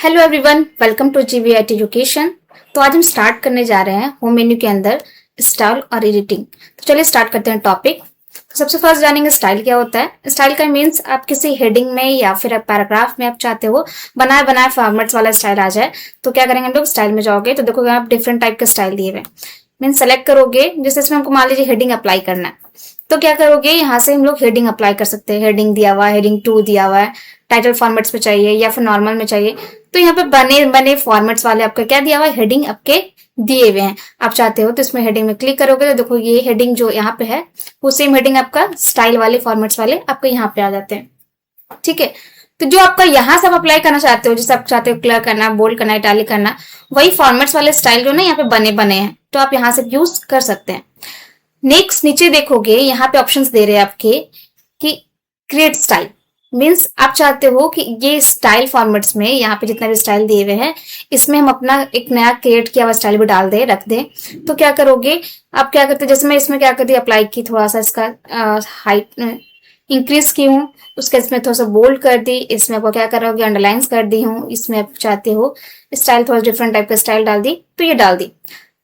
Hello everyone, welcome to GVIT education. तो आज हम स्टार्ट करने जा रहे हैं होम मेन्यू के अंदर स्टाइल और एडिटिंग। तो चलिए स्टार्ट करते हैं टॉपिक। तो सबसे फर्स्ट जानेंगे स्टाइल क्या होता है। स्टाइल का मीन्स आप किसी हेडिंग में या फिर पैराग्राफ में आप चाहते हो बनाए बनाए फॉर्मेट्स वाला स्टाइल आ जाए। तो क्या करेंगे हम लोग, स्टाइल में जाओगे तो देखोगे आप डिफरेंट टाइप के स्टाइल दिए हुए। मीन्स सेलेक्ट करोगे, जैसे इसमें हमको मान लीजिए हेडिंग अप्लाई करना है, तो क्या करोगे यहाँ से हम लोग हेडिंग अप्लाई कर सकते हैं। हेडिंग दिया हुआ है, हेडिंग 2 दिया हुआ है, टाइटल फॉर्मेट्स में चाहिए या फिर नॉर्मल में चाहिए, तो यहाँ पे बने बने फॉर्मेट्स वाले आपका क्या दिया हुआ है, हेडिंग आपके दिए हुए हैं। आप चाहते हो तो इसमें हेडिंग में क्लिक करोगे तो देखो ये हेडिंग जो यहाँ पे है वो सेम हेडिंग आपका स्टाइल वाले फॉर्मेट्स वाले आपके यहाँ पे आ जाते हैं। ठीक है, तो जो आपका यहाँ से आप अप्लाई करना चाहते हो, जैसे आप चाहते हो क्लियर करना, बोल्ड करना, इटैलिक करना, वही फॉर्मेट्स वाले स्टाइल जो ना यहाँ पे बने बने हैं, तो आप यहाँ से यूज कर सकते हैं। नेक्स्ट नीचे देखोगे यहाँ पे ऑप्शंस दे रहे हैं आपके कि क्रिएट स्टाइल। मीन्स आप चाहते हो कि ये स्टाइल फॉर्मेट्स में यहाँ पे जितना भी स्टाइल दिए हुए हैं इसमें हम अपना एक नया क्रिएट किया हुआ स्टाइल भी डाल दे, रख दे। तो क्या करोगे आप, क्या करते, जैसे मैं इसमें क्या करती अप्लाई की, थोड़ा सा इसका हाइट इंक्रीज की हूँ, उसके इसमें थोड़ा सा बोल्ड कर दी, इसमें आपको क्या करोगे अंडरलाइंस कर दी हूँ। इसमें आप चाहते हो स्टाइल थोड़ा डिफरेंट टाइप का स्टाइल डाल दी, तो ये डाल दी।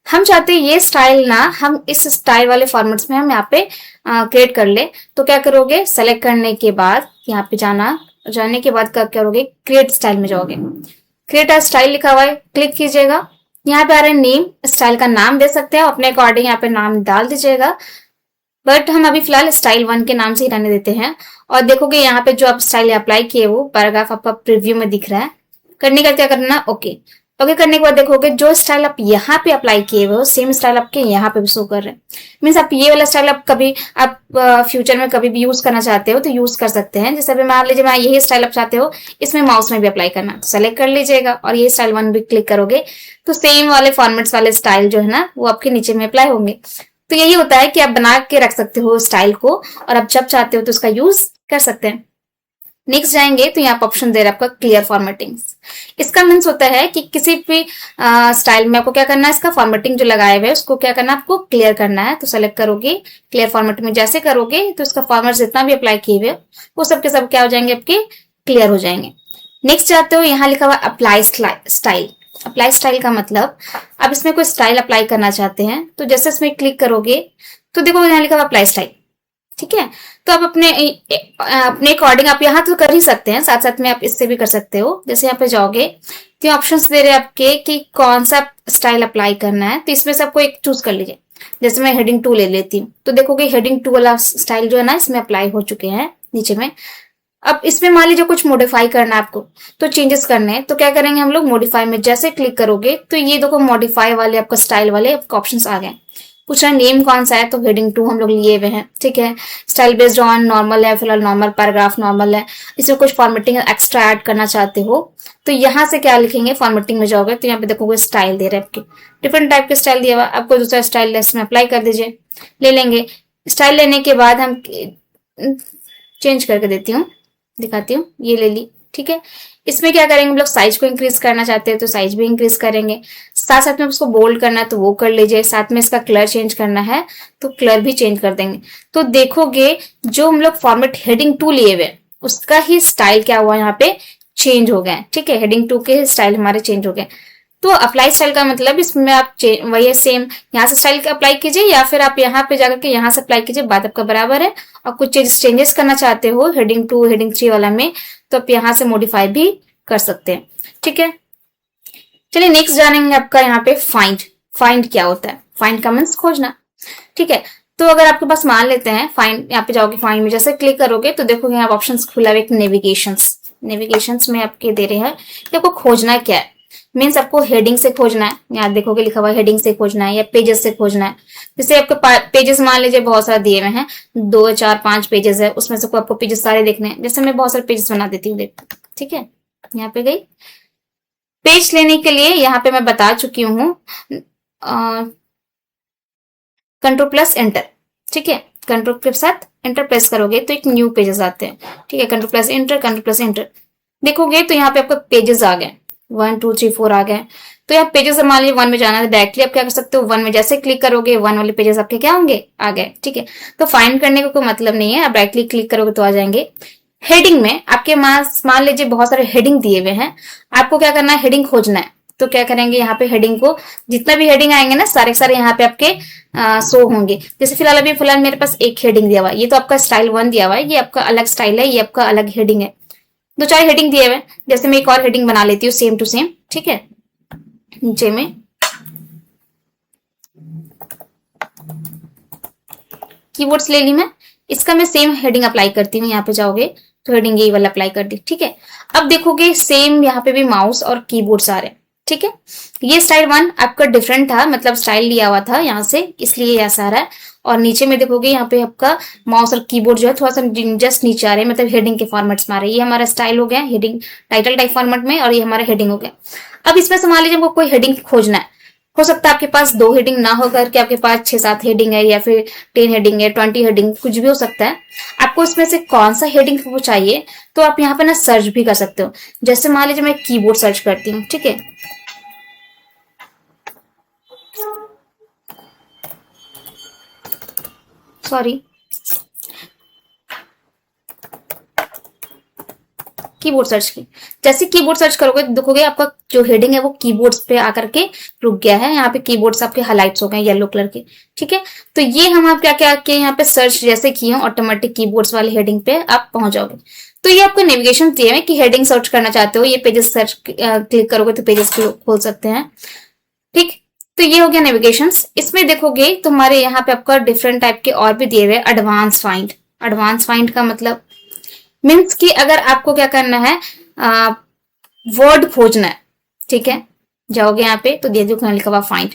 हम चाहते हैं ये स्टाइल ना हम इस स्टाइल वाले फॉर्मेट्स में हम यहाँ पे क्रिएट कर ले। तो क्या करोगे, सेलेक्ट करने के बाद यहाँ पे जाने के बाद क्या करोगे, क्रिएट स्टाइल में जाओगे। क्रिएट अ स्टाइल लिखा हुआ है, क्लिक कीजिएगा। यहाँ पे आ रहा है नेम, स्टाइल का नाम दे सकते हैं अपने अकॉर्डिंग, यहाँ पे नाम डाल दीजिएगा। बट हम अभी फिलहाल स्टाइल 1 के नाम से ही रहने देते हैं। और देखोगे यहाँ पे जो आप स्टाइल अप्लाई किए वो पैराग्राफ आपका प्रीव्यू में दिख रहा है। करने का क्या करना, ओके। ओके करने के बाद देखोगे जो स्टाइल आप यहाँ पे अप्लाई किए हुए हो सेम स्टाइल आपके यहाँ पे भी शो कर रहे हैं। मीन्स आप ये वाला स्टाइल आप कभी आप फ्यूचर में कभी भी यूज करना चाहते हो तो यूज कर सकते हैं। जैसे अभी मान लीजिए मैं यही स्टाइल आप चाहते हो इसमें माउस में भी अप्लाई करना, तो सेलेक्ट कर लीजिएगा और ये स्टाइल 1 भी क्लिक करोगे तो सेम वाले फॉर्मेट्स वाले स्टाइल जो है ना वो आपके नीचे में अप्लाई होंगे। तो यही होता है कि आप बना के रख सकते हो स्टाइल को और आप जब चाहते हो तो उसका यूज कर सकते हैं। नेक्स्ट जाएंगे तो यहाँ पर ऑप्शन दे रहा है आपका क्लियर फॉर्मेटिंग। इसका मीन्स होता है कि किसी भी स्टाइल में आपको क्या करना है, इसका फॉर्मेटिंग जो लगाए हुए है उसको क्या करना है, आपको क्लियर करना है। तो सेलेक्ट करोगे, क्लियर फॉर्मेटिंग में जैसे करोगे तो इसका फॉर्मेट जितना भी अप्लाई किए हुए वो सबके सब क्या हो जाएंगे, आपके क्लियर हो जाएंगे। नेक्स्ट जाते हो, यहाँ लिखा हुआ अप्लाई स्टाइल। अप्लाई स्टाइल का मतलब आप इसमें कोई स्टाइल अप्लाई करना चाहते हैं तो जैसे इसमें क्लिक करोगे तो देखो यहाँ लिखा हुआ अप्लाई स्टाइल। ठीक है, तो आप अपने अकॉर्डिंग आप यहाँ तो कर ही सकते हैं, साथ साथ में आप इससे भी कर सकते हो। जैसे यहाँ पे जाओगे तो ऑप्शंस दे रहे हैं आपके कि कौन सा स्टाइल अप्लाई करना है, तो इसमें से आपको एक चूज कर लीजिए। जैसे मैं हेडिंग 2 ले लेती हूँ तो देखोगे हेडिंग 2 वाला स्टाइल जो है ना इसमें अप्लाई हो चुके हैं नीचे में। अब इसमें मान लीजिए कुछ मॉडिफाई करना है आपको, तो चेंजेस करने हैं, तो क्या करेंगे हम लोग, मॉडिफाई में जैसे क्लिक करोगे तो ये देखो मॉडिफाई वाले आपका स्टाइल वाले आपके ऑप्शंस आ गए। पूछ रहा है नेम कौन सा है, तो हेडिंग 2 हम लोग लिए हुए हैं। ठीक है, स्टाइल बेस्ड ऑन नॉर्मल है, फिलहाल नॉर्मल, पैराग्राफ नॉर्मल है। इसमें कुछ फॉर्मेटिंग एक्स्ट्रा ऐड करना चाहते हो तो यहाँ से क्या लिखेंगे, फॉर्मेटिंग में जाओगे तो यहाँ पे देखोगे स्टाइल दे रहे हैं आपके, डिफरेंट टाइप के स्टाइल दिया हुआ। आपको दूसरा स्टाइल इसमें अप्लाई कर दीजिए, ले लेंगे। स्टाइल लेने के बाद हम चेंज करके देती हूँ, दिखाती हूँ, ये ले ली। ठीक है, इसमें क्या करेंगे हम लोग, साइज को इंक्रीज करना चाहते हैं तो साइज भी इंक्रीज करेंगे, साथ साथ में उसको बोल्ड करना है तो वो कर लीजिए, साथ में इसका कलर चेंज करना है तो कलर भी चेंज कर देंगे। तो देखोगे जो हम लोग फॉर्मेट हेडिंग 2 लिए हुए उसका ही स्टाइल क्या हुआ, यहाँ पे चेंज हो गए। ठीक है, हेडिंग 2 के स्टाइल हमारे चेंज हो गए। तो अप्लाई स्टाइल का मतलब इसमें आप वही सेम यहाँ से स्टाइल अप्लाई कीजिए या फिर आप यहाँ पे जाकर के यहाँ से अप्लाई कीजिए, बात आपका बराबर है। और कुछ चेंजेस करना चाहते हो हेडिंग 2 हेडिंग 3 वाला में तो आप यहाँ से मॉडिफाई भी कर सकते हैं। ठीक है, चलिए नेक्स्ट जानेंगे आपका यहाँ पे फाइंड। फाइंड क्या होता है, फाइंड का मीन्स खोजना। ठीक है, तो अगर आपके पास मान लेते हैं फाइंड, यहाँ पे जाओगे फाइंड में जैसे क्लिक करोगे तो देखोगे यहाँ ऑप्शन खुला हुआ एक नेविगेशंस में आपके दे रहे हैं कि आपको खोजना क्या है। मीन्स आपको हेडिंग से खोजना है, यहाँ देखोगे लिखा हुआ हेडिंग से खोजना है या पेजेस से खोजना है। जैसे आपके पेजेस मान लीजिए बहुत सारे दिए हुए हैं, 2 4 5 पेजेस है, उसमें से आपको पेजेस सारे देखने हैं। जैसे मैं बहुत सारे पेजेस बना देती हूँ, ठीक है, यहाँ पे गई। पेज लेने के लिए यहाँ पे मैं बता चुकी हूँ कंट्रोल प्लस एंटर। ठीक है, कंट्रोल के साथ एंटर प्रेस करोगे तो एक न्यू पेजेस आते हैं। ठीक है, control plus enter, control plus enter देखोगे तो यहाँ पे आपको पेजेस आ गए, 1 2 3 4 आ गए। तो यहाँ पेजेस मान लीजिए 1 में जाना है, डायरेक्टली आप क्या कर सकते हो, 1 में जैसे क्लिक करोगे 1 वाले पेजेस आपके क्या होंगे, आ गए। ठीक है, तो फाइंड करने का कोई मतलब नहीं है, आप डायरेक्टली क्लिक करोगे तो आ जाएंगे। हेडिंग में आपके मान लीजिए बहुत सारे हेडिंग दिए हुए हैं, आपको क्या करना है, हेडिंग खोजना है। तो क्या करेंगे, यहाँ पे हेडिंग को, जितना भी हेडिंग आएंगे ना सारे सारे यहाँ पे आपके शो होंगे। जैसे फिलहाल मेरे पास एक हेडिंग दिया हुआ है, ये तो आपका स्टाइल 1 दिया हुआ है, ये आपका अलग स्टाइल है, ये आपका अलग हेडिंग है। दो चार हेडिंग दिए हुए। जैसे मैं एक और हेडिंग बना लेती हूँ सेम टू सेम, ठीक है। नीचे में कीवर्ड्स ले ली मैं, इसका मैं सेम हेडिंग अप्लाई करती हूँ। यहाँ पे जाओगे तो हेडिंग ये वाला अप्लाई कर दी, ठीक है। अब देखोगे सेम यहाँ पे भी माउस और कीबोर्ड्स आ रहे हैं, ठीक है। ये स्टाइल 1 आपका डिफरेंट था, मतलब स्टाइल लिया हुआ था यहाँ से, इसलिए ऐसा आ रहा है। और नीचे में देखोगे यहाँ पे आपका माउस और कीबोर्ड जो है थोड़ा सा जस्ट नीचे आ रहे हैं, मतलब हेडिंग के फॉर्मेट्स में आ रहे हैं। ये हमारा स्टाइल हो गया हेडिंग टाइटल टाइप फॉर्मेट में, और ये हमारा हेडिंग हो गया। अब इसमें से मान लीजिए हमको कोई हेडिंग खोजना है, हो सकता है आपके पास 2 हेडिंग ना हो करके आपके पास 6-7 हेडिंग है, या फिर 10 हेडिंग है, 20 हेडिंग, कुछ भी हो सकता है। आपको इसमें से कौन सा हेडिंग वो चाहिए, तो आप यहाँ पे ना सर्च भी कर सकते हो। जैसे मान लीजिए मैं कीबोर्ड सर्च करती हूँ, ठीक है। सॉरी, कीबोर्ड सर्च की। जैसे कीबोर्ड सर्च करोगे तो देखोगे आपका जो हेडिंग है वो कीबोर्ड्स पे आकर के रुक गया है। यहाँ पे कीबोर्ड्स आपके हाइलाइट्स हो गए येलो कलर के, ठीक है। तो ये हम आप क्या क्या किए, यहाँ पे सर्च जैसे किए ऑटोमेटिक कीबोर्ड्स वाले हेडिंग पे आप पहुंच जाओगे। तो ये आपको नेविगेशन दिए है कि हेडिंग सर्च करना चाहते हो, ये पेजेस सर्च क्लिक करोगे तो पेजेस खोल सकते हैं, ठीक। तो ये हो गया नेविगेशन। इसमें देखोगे तुम्हारे यहाँ पे आपका डिफरेंट टाइप के और भी दिए हुए एडवांस फाइंड। एडवांस फाइंड का मतलब मीन्स कि अगर आपको क्या करना है, वर्ड खोजना है, ठीक है। जाओगे यहाँ पे तो दे दो लिखा हुआ फाइंड।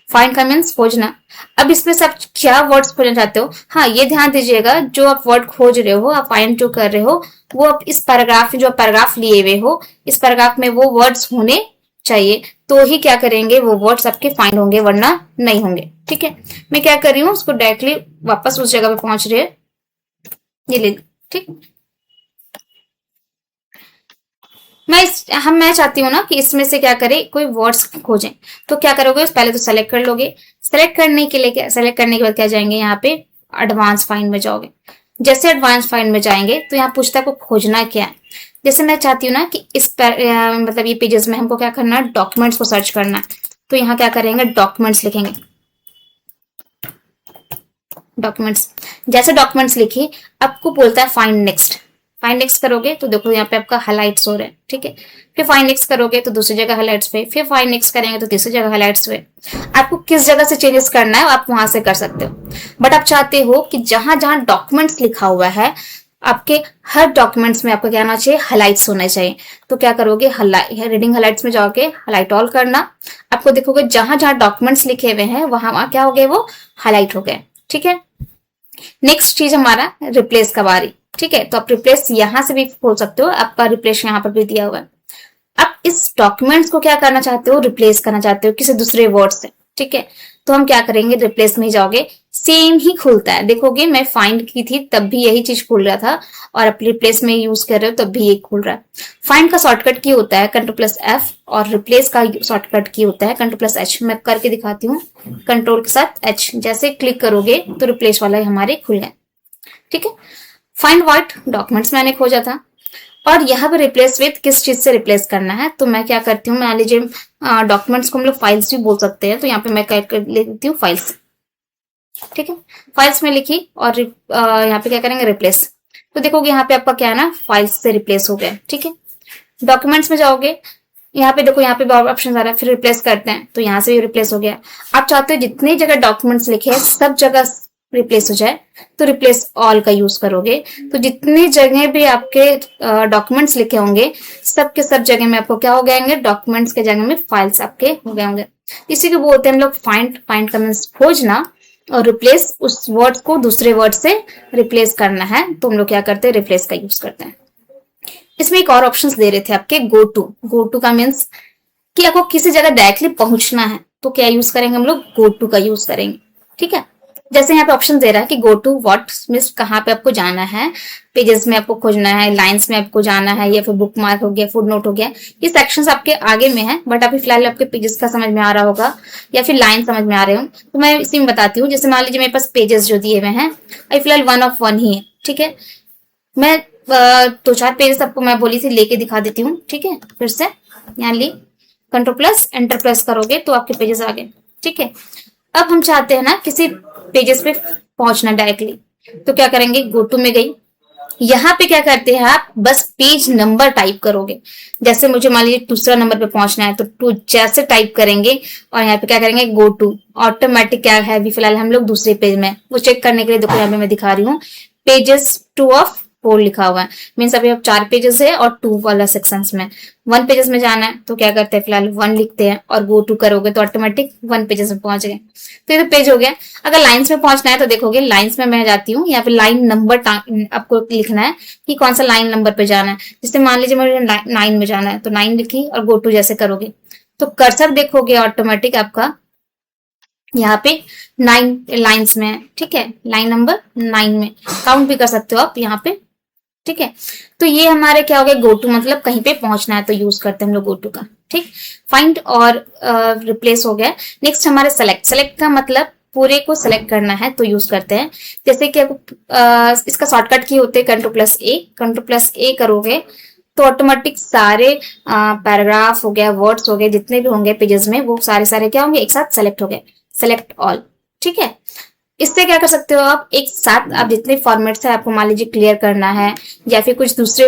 फाइंड का मीन्स खोजना। अब इसमें से आप क्या वर्ड्स खोजना चाहते हो, हाँ ये ध्यान दीजिएगा, जो आप वर्ड खोज रहे हो, आप फाइंड जो कर रहे हो, वो आप इस पैराग्राफ में जो आप पैराग्राफ लिए हुए हो, इस पैराग्राफ में वो वर्ड्स होने चाहिए, तो ही क्या करेंगे वो वर्ड्स आपके फाइंड होंगे, वरना नहीं होंगे, ठीक है। मैं क्या कर रही हूँ, उसको डायरेक्टली वापस उस जगह पे पहुंच रही है, ये ले, ठीक। मैं चाहती हूँ ना कि इसमें से क्या करे, कोई वर्ड्स खोजें। तो क्या करोगे, पहले तो सेलेक्ट कर लोगे। सेलेक्ट करने के लिए क्या, सेलेक्ट करने के बाद क्या जाएंगे, यहाँ पे एडवांस फाइंड में जाओगे। जैसे एडवांस फाइंड में जाएंगे तो यहाँ पूछता है आपको खोजना क्या है। जैसे मैं चाहती हूँ ना कि इस पर मतलब ये पेजेस में हमको क्या करना है, डॉक्यूमेंट्स को सर्च करना है। तो यहाँ क्या करेंगे, डॉक्यूमेंट्स लिखेंगे। डॉक्यूमेंट्स, जैसे डॉक्यूमेंट्स लिखी, आपको बोलता है फाइंड नेक्स्ट। फाइंड नेक्स्ट करोगे तो देखो यहाँ पे आपका हाइलाइट्स हो रहे हैं, ठीक है। फिर फाइंड नेक्स्ट करोगे तो दूसरी जगह हाइलाइट्स पे, फिर फाइंड नेक्स्ट करेंगे तो तीसरी जगह हाइलाइट्स पे। आपको किस जगह से चेंजेस करना है आप वहां से कर सकते हो, बट आप चाहते हो कि जहां जहां डॉक्यूमेंट्स लिखा हुआ है, आपके हर डॉक्यूमेंट्स में आपको क्या आना चाहिए, हाइलाइट्स होना चाहिए। तो क्या करोगे, रीडिंग हाइलाइट्स में जाओगे, हाइलाइट ऑल करना। आपको देखोगे जहां जहां डॉक्यूमेंट्स लिखे हुए हैं वहां क्या हो गए, वो हाईलाइट हो गए, ठीक है। नेक्स्ट चीज हमारा रिप्लेस का बारी, ठीक है। तो आप रिप्लेस यहां से भी खोल सकते हो, आपका रिप्लेस यहाँ पर भी दिया हुआ है। आप इस डॉक्यूमेंट्स को क्या करना चाहते हो, रिप्लेस करना चाहते हो किसी दूसरे वर्ड से, ठीक है। तो हम क्या करेंगे, रिप्लेस में जाओगे, सेम ही खुलता है। देखोगे मैं फाइंड की थी तब भी यही चीज खुल रहा था, और आप रिप्लेस में यूज कर रहे हो तब भी ये खुल रहा है। फाइंड का शॉर्टकट की होता है Ctrl+F, और रिप्लेस का शॉर्टकट की होता है Ctrl+H। मैं करके दिखाती हूँ, कंट्रोल के साथ H। जैसे क्लिक करोगे तो रिप्लेस वाला हमारे खुल गए, ठीक है। फाइंड व्हाट डॉक्यूमेंट्स मैंने खोजा था, और यहाँ पे रिप्लेस विथ किस चीज से रिप्लेस करना है। तो मैं क्या करती हूँ, मान लीजिए डॉक्यूमेंट्स को हम लोग फाइल्स भी बोल सकते हैं, तो यहाँ पे मैं क्या कर लेती हूँ, फाइल्स, ठीक है। फाइल्स में लिखी, और यहाँ पे क्या करेंगे, रिप्लेस। तो देखोगे यहाँ पे आपका क्या है ना, फाइल्स से रिप्लेस हो गया, ठीक है। डॉक्यूमेंट्स में जाओगे, यहाँ पे देखो, यहाँ पे ऑप्शन आ रहा है, फिर रिप्लेस करते हैं तो यहाँ से भी रिप्लेस हो गया। आप चाहते हो जितनी जगह डॉक्यूमेंट्स लिखे हैं सब जगह रिप्लेस हो जाए, तो रिप्लेस ऑल का यूज करोगे। तो जितने जगह भी आपके डॉक्यूमेंट्स लिखे होंगे सब के सब जगह में आपको क्या हो गएंगे, डॉक्यूमेंट्स के जगह में फाइल्स आपके हो गए होंगे। इसी को बोलते हैं हम लोग फाइंड। फाइंड का मीन्स खोजना, और रिप्लेस उस वर्ड को दूसरे वर्ड से रिप्लेस करना है, तो हम लोग क्या करते हैं, रिप्लेस का यूज करते हैं। इसमें एक और ऑप्शंस दे रहे थे आपके, गो टू। गो टू का मीन्स कि आपको किसी जगह डायरेक्टली पहुंचना है, तो क्या यूज करेंगे हम लोग, गो टू का यूज करेंगे, ठीक है। जैसे यहाँ पे ऑप्शन दे रहा है कि गो टू व्हाट, मीन्स कहाँ पे आपको जाना है, पेजेस में आपको खोजना है, लाइंस में आपको जाना है, या फिर बुक मार्क हो गया, फुट नोट हो गया। ये सेक्शंस आपके आगे में है, बट अभी फिलहाल आपके पेजेस का समझ में आ रहा होगा, या फिर लाइन समझ में आ रहे हो, तो मैं इसी में बताती हूँ। जैसे मान लीजिए मेरे पास पेजेस जो दिए हुए हैं, अभी फिलहाल 1 of 1 ही है, ठीक है। मैं दो चार पेजेस आपको मैं बोली थी लेके दिखा देती हूँ, ठीक है। फिर से यहाँ ली, कंट्रोल प्लस एंटर प्रेस करोगे तो आपके पेजेस आ गए, ठीक है। अब हम चाहते हैं ना किसी पेजेस पे पहुंचना डायरेक्टली, तो क्या करेंगे, गो टू में गई, यहाँ पे क्या करते हैं आप, बस पेज नंबर टाइप करोगे। जैसे मुझे मान लीजिए दूसरा नंबर पे पहुंचना है तो टू जैसे टाइप करेंगे और यहाँ पे क्या करेंगे, गो टू। ऑटोमेटिक क्या है, अभी फिलहाल हम लोग दूसरे पेज में, वो चेक करने के लिए देखो यहाँ पे मैं दिखा रही हूँ, पेजेस 2 of 4 लिखा हुआ है। मीन्स अभी अब 4 पेजेस है और 2 वाला सेक्शंस में 1 पेजेस में जाना है, तो क्या करते हैं, फिलहाल 1 लिखते हैं और गो टू करोगे तो ऑटोमेटिक 1 पेजेस में पहुंच गए। तो ये तो पेज हो गया। अगर लाइंस में पहुंचना है तो देखोगे लाइंस में मैं जाती हूँ, यहाँ पे लाइन नंबर आपको लिखना है कि कौन सा लाइन नंबर पे जाना है। जैसे मान लीजिए मुझे 9 में जाना है तो 9 लिखी और गो टू जैसे करोगे तो कर्सर देखोगे ऑटोमेटिक आपका यहाँ पे 9 लाइन्स में है, ठीक है। लाइन नंबर 9 में काउंट भी कर सकते हो आप यहाँ पे, ठीक है। तो ये हमारे क्या हो गया, गो टू, मतलब कहीं पे पहुंचना है तो यूज करते हैं हम लोग गो टू का, ठीक। फाइंड और रिप्लेस हो गया। नेक्स्ट हमारे सेलेक्ट। सेलेक्ट का मतलब पूरे को सेलेक्ट करना है तो यूज करते हैं। जैसे कि इसका शॉर्टकट की होते हैं कंट्रोल प्लस ए। कंट्रोल प्लस ए करोगे तो ऑटोमेटिक सारे पैराग्राफ हो गया, वर्ड्स हो गए, जितने भी होंगे पेजेस में, वो सारे सारे क्या होंगे, एक साथ सेलेक्ट हो गए, सेलेक्ट ऑल, ठीक है। इससे क्या कर सकते हो आप, एक साथ आप जितने फॉर्मेट्स है आपको मान लीजिए क्लियर करना है या फिर कुछ दूसरे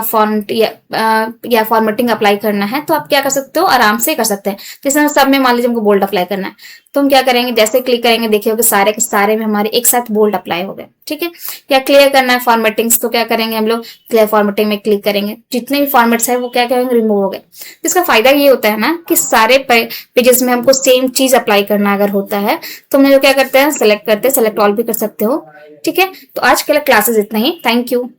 फॉन्ट या फॉर्मेटिंग अप्लाई करना है तो आप क्या कर सकते हो, आराम से कर सकते हैं। जैसे सब में मान लीजिए हमको बोल्ड अप्लाई करना है तो हम क्या करेंगे, जैसे क्लिक करेंगे देखिए सारे के सारे में हमारे एक साथ बोल्ड अप्लाई हो गए, ठीक है। या क्लियर करना है फॉर्मेटिंग्स तो क्या करेंगे हम लोग, क्लियर फॉर्मेटिंग में क्लिक करेंगे, जितने भी फॉर्मेट्स है वो क्या करेंगे, रिमूव हो गए। इसका फायदा ये होता है ना कि सारे पेजेस में हमको सेम चीज अप्लाई करना अगर होता है तो हम लोग क्या करते हैं, सेलेक्ट करते हैं, सेलेक्ट ऑल भी कर सकते हो, ठीक है। तो आज के लिए क्लासेस इतना ही, थैंक यू।